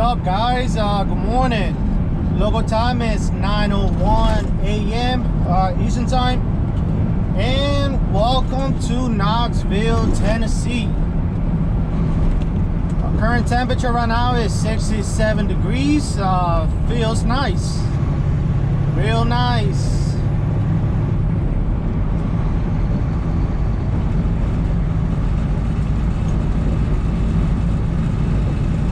up, guys? Good morning. Local time is 9:01 a.m. Eastern time, and welcome to Knoxville, Tennessee. Our current temperature right now is 67 degrees. Feels nice, real nice.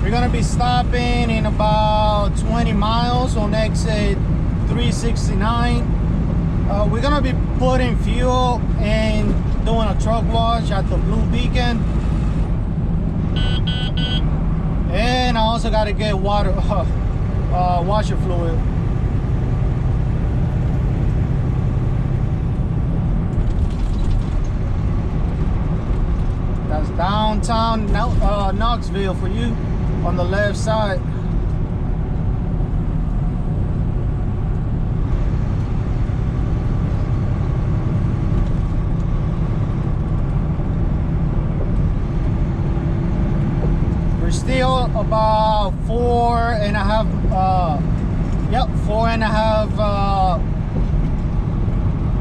We're gonna be stopping in about 20 miles on exit 369. We're gonna be putting fuel and doing a truck wash at the Blue Beacon. And I also gotta get water, washer fluid. That's downtown Knoxville for you. On the left side. We're still about 4.5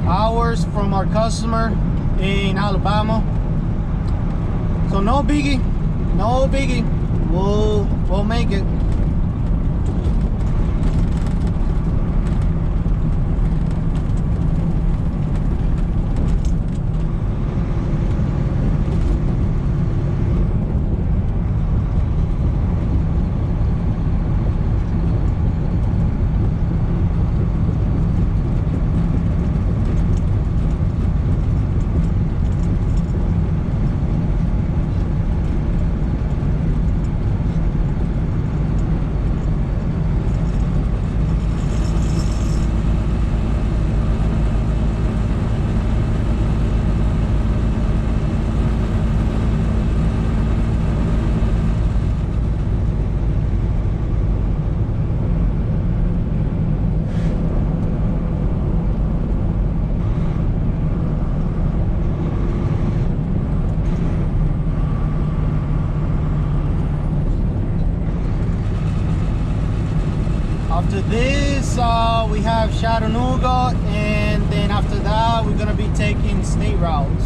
hours from our customer in Alabama. So no biggie. We'll make it. After this, we have Chattanooga, and then after that, we're gonna be taking state routes.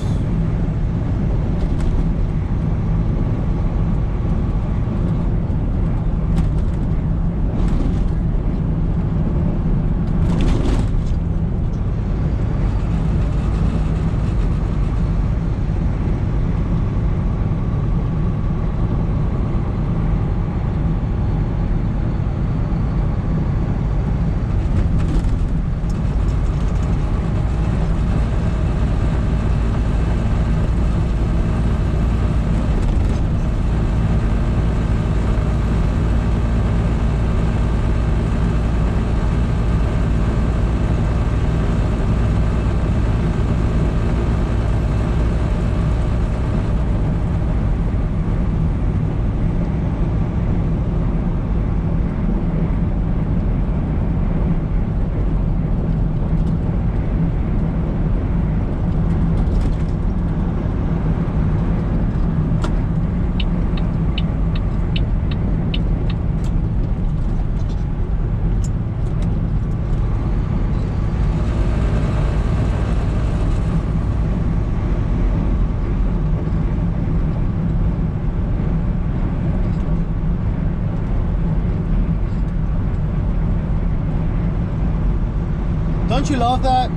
Don't you love that?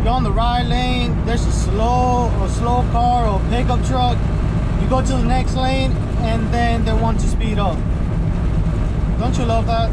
You're on the right lane, there's a slow car or pickup truck. You go to the next lane and then they want to speed up. Don't you love that?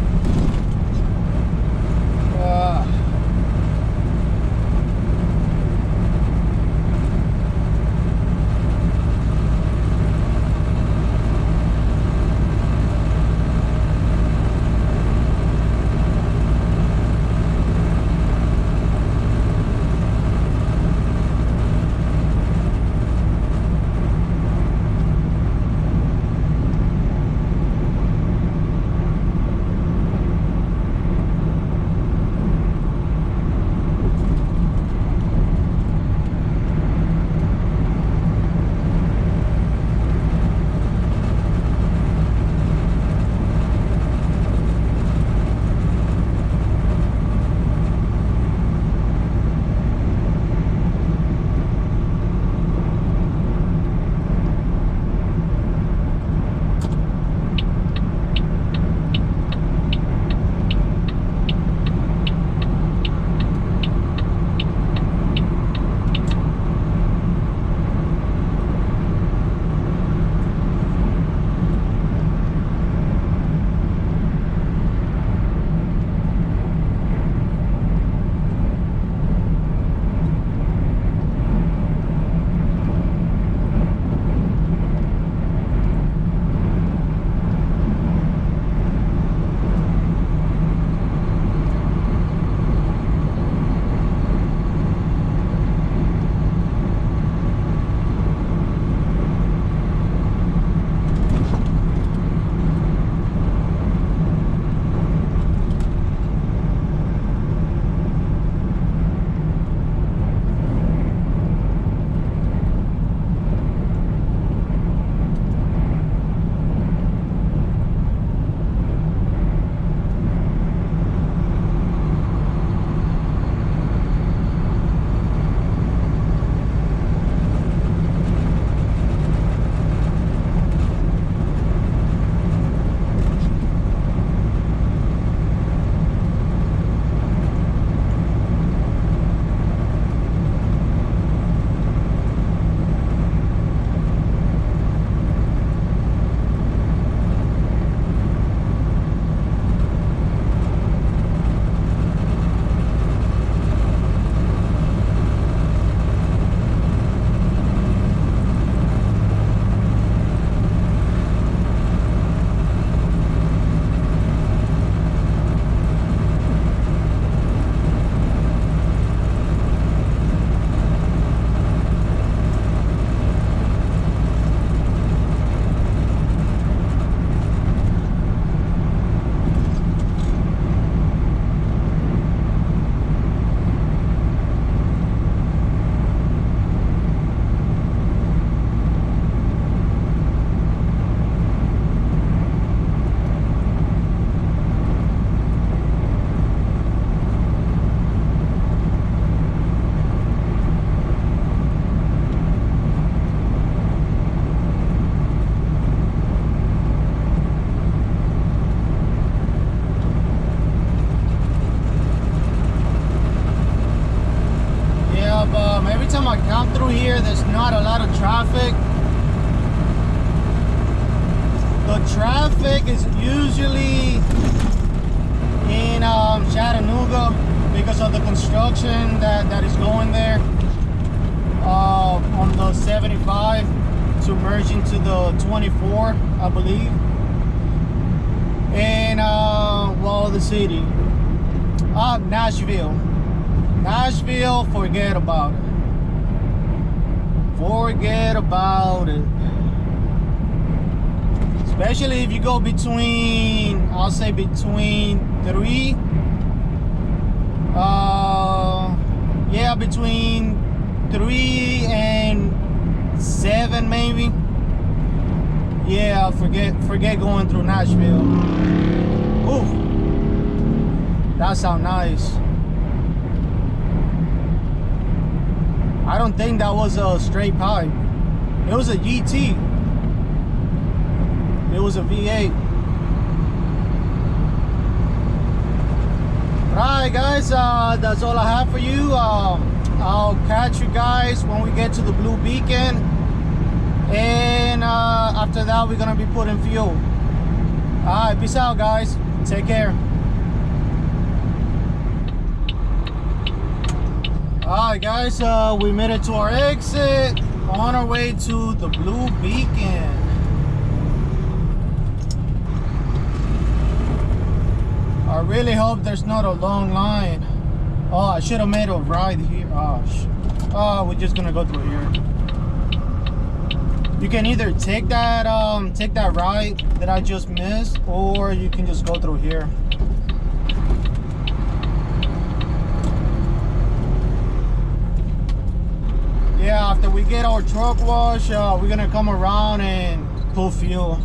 traffic is usually in Chattanooga because of the construction that is going there on the 75 to merge into the 24, I believe. And well, the city, Nashville. Nashville, forget about it. Forget about it. Especially if you go between, I'll say between 3, yeah, between 3 and 7 maybe. Yeah, forget going through Nashville. Ooh, that sounds nice. I don't think that was a straight pipe. It was a GT. It was a V8. Alright guys, that's all I have for you. I'll catch you guys when we get to the Blue Beacon. And after that, we're gonna be putting fuel. Alright, peace out guys. Take care. Alright guys, we made it to our exit. On our way to the Blue Beacon. I really hope there's not a long line. Oh, I should have made a right here. Oh, we're just gonna go through here. You can either take that right that I just missed, or you can just go through here. Yeah, after we get our truck wash, we're gonna come around and pull fuel.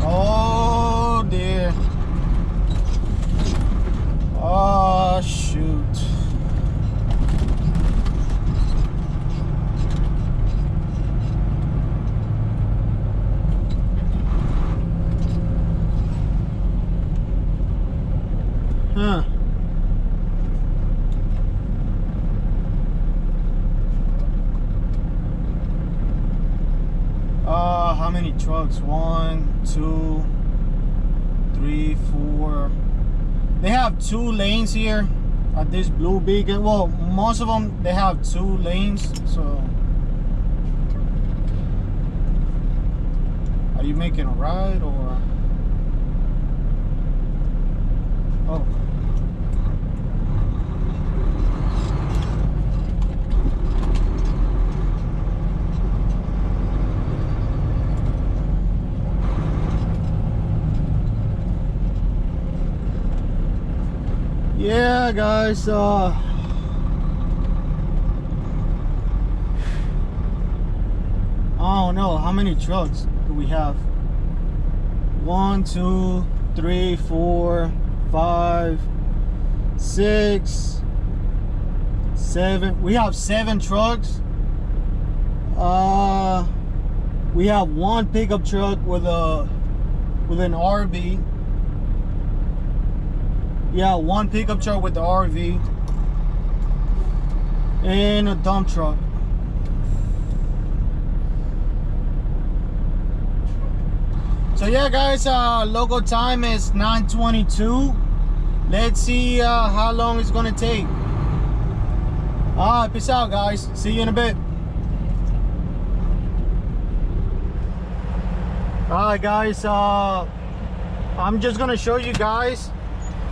Oh dear. Oh shoot. Huh. How many trucks? 1, 2, 3, 4. They have 2 lanes here at this Blue Beacon. Well, most of them, they have 2 lanes. So are you making a right or? Oh. Yeah guys, I don't know how many trucks do we have. 1, 2, 3, 4, 5, 6, 7. We have 7 trucks. We have 1 pickup truck with an RV. Yeah, 1 pickup truck with the RV and a dump truck. So yeah guys, local time is 9:22. Let's see how long it's gonna take. Alright, peace out guys. See you in a bit. Alright guys, I'm just gonna show you guys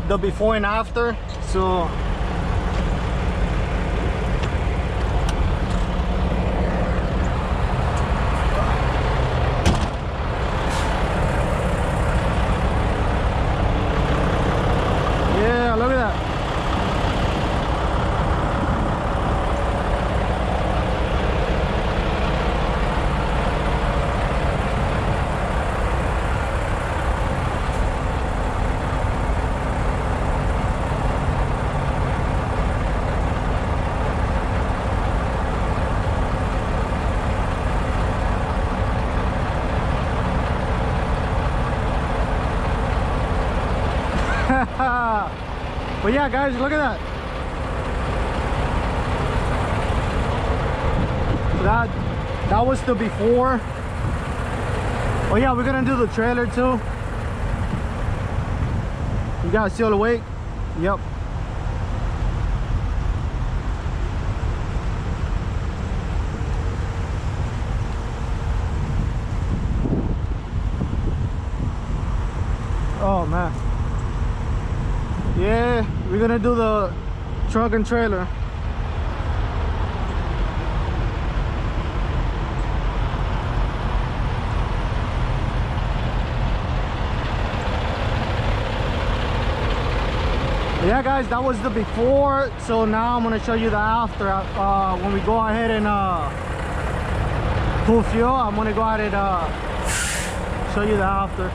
the before and after. So yeah, look at that. But yeah, guys, look at that. That was the before. Oh yeah, we're gonna do the trailer too. You guys still awake? Yep. Oh man. Yeah, we're gonna do the truck and trailer. Yeah guys, that was the before, so now I'm gonna show you the after. When we go ahead and pull fuel, I'm gonna go ahead and show you the after.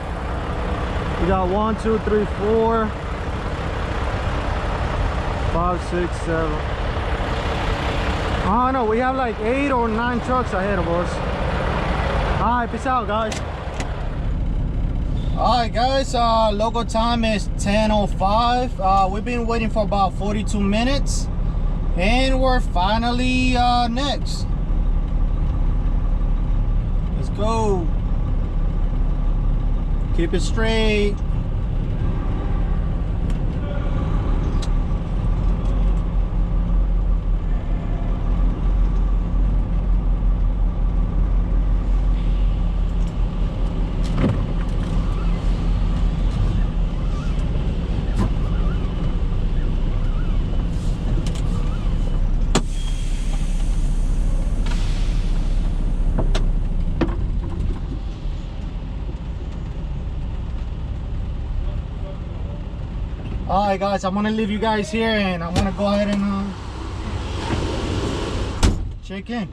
We got 1 2 3 4 5 6 7. I don't know, we have like 8 or 9 trucks ahead of us. All right, peace out guys. All right guys, local time is 10:05. We've been waiting for about 42 minutes and we're finally next. Let's go. Keep it straight. Alright guys, I'm gonna leave you guys here and I'm gonna go ahead and check in.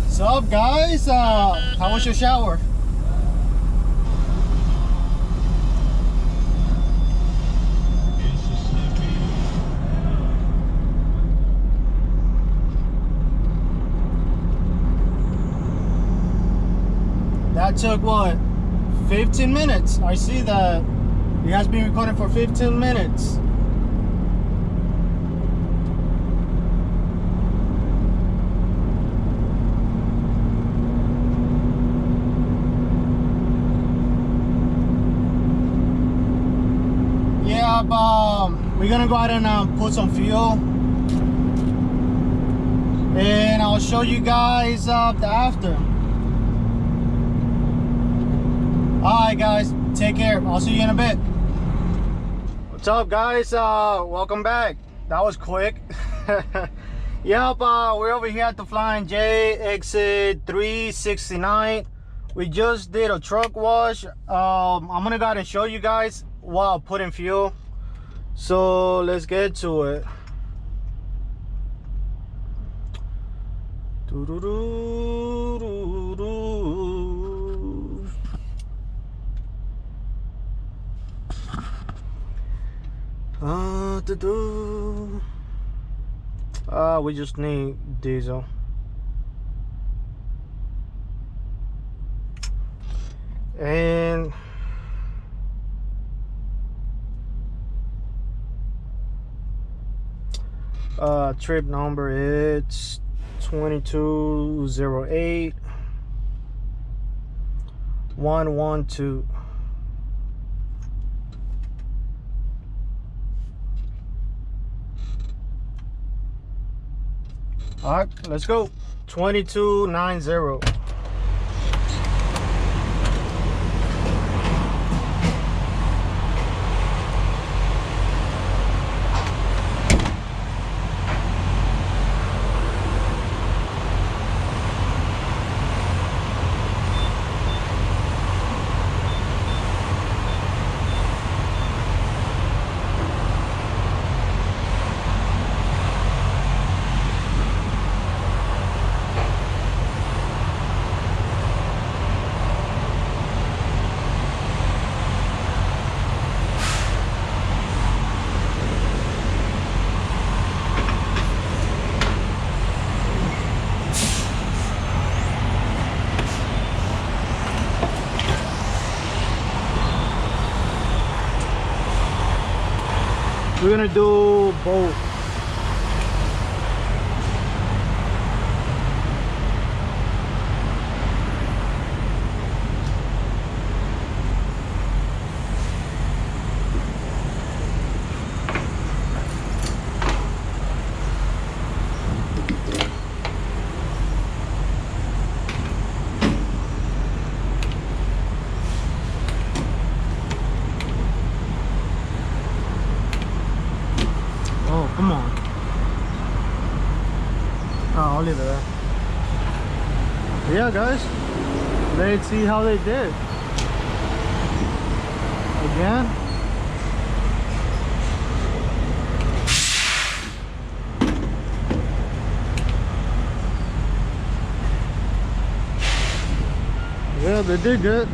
What's up guys? How was your shower? That took what? 15 minutes. I see that it has been recording for 15 minutes. We're gonna go ahead and put some fuel and I'll show you guys the after. Alright guys, take care. I'll see you in a bit. What's up, guys? Welcome back. That was quick. Yep, we're over here at the Flying J, exit 369. We just did a truck wash. I'm gonna go ahead and show you guys while putting fuel. So let's get to it. We just need diesel. And trip number, it's 2208 112. All right, let's go. 2290. We're gonna do both. Oh, come on. Oh, I'll leave it there. Yeah, guys. Let's see how they did. Again. Yeah, they did good.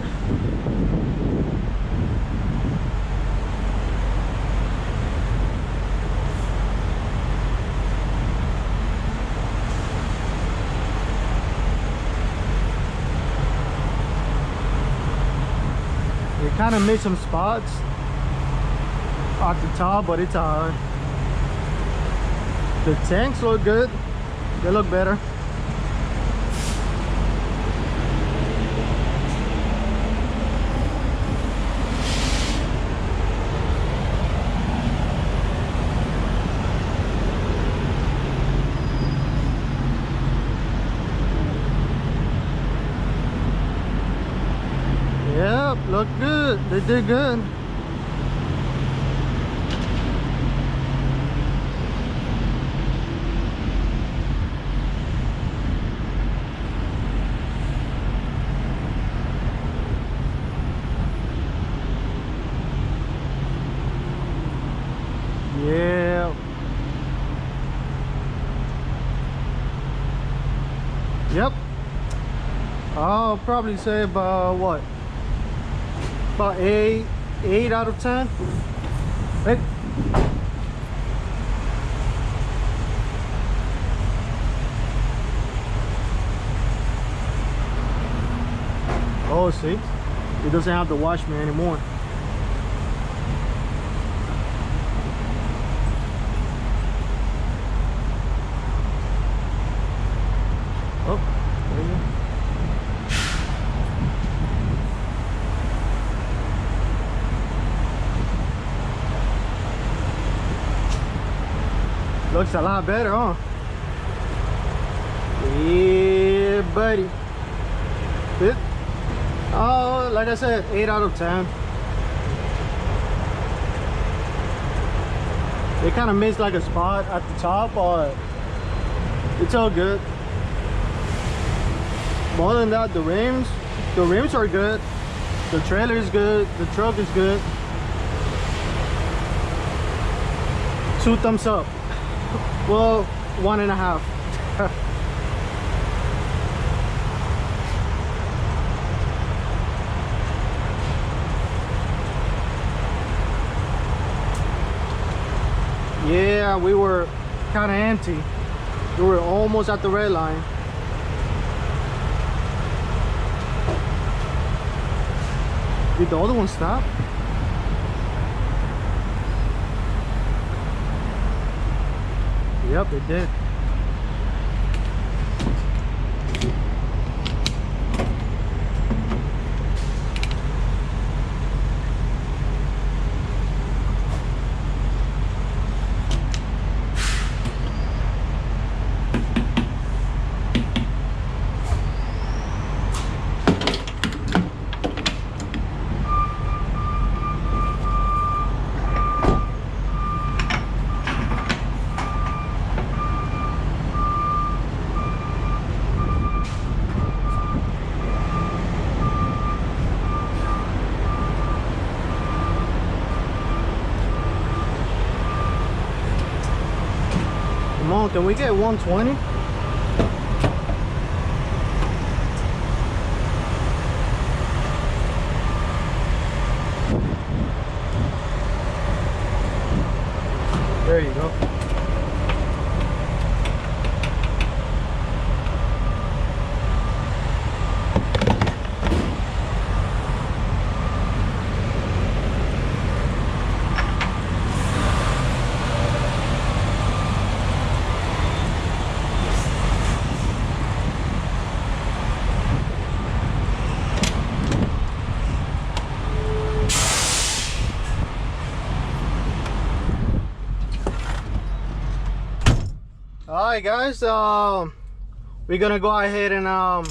We kind of missed some spots at the top, but it's alright. The tanks look good. They look better. Yep, look good. They did good. Yeah. Yep. I'll probably say about what? About 8 out of 10. Hey. Oh, see, it doesn't have the wash me anymore. Oh, there you go. Looks a lot better, huh? Yeah, buddy. It, oh, like I said, 8 out of 10. kind of missed like a spot at the top, but it's all good. More than that, the rims are good. The trailer is good. The truck is good. 2 thumbs up. Well, 1.5. Yeah, we were kind of empty. We were almost at the red line. Did the other one stop? Yep, it did. Come on, can we get 120? There you go. Alright guys, we're gonna go ahead and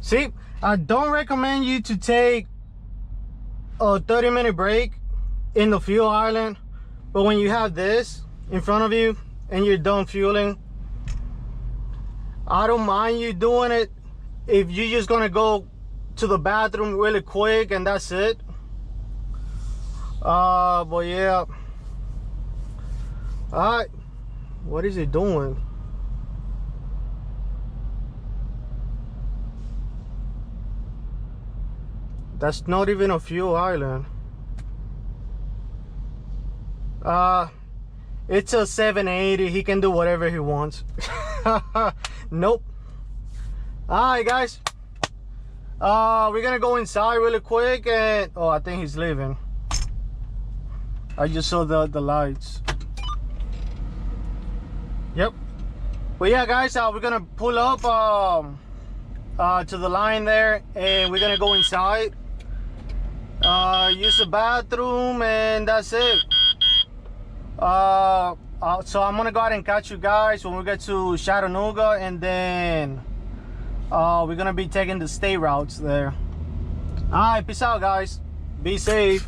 see, I don't recommend you to take a 30-minute break in the fuel island, but when you have this in front of you and you're done fueling, I don't mind you doing it if you're just gonna go to the bathroom really quick and that's it. But yeah. Alright. What is it doing? That's not even a fuel island. It's a 780. He can do whatever he wants. Nope. Alright guys. We're gonna go inside really quick and oh, I think he's leaving. I just saw the lights. Yep. But yeah guys, we're gonna pull up to the line there and we're gonna go inside, use the bathroom, and that's it. So I'm gonna go ahead and catch you guys when we get to Chattanooga, and then we're gonna be taking the state routes there. Alright, peace out guys, be safe.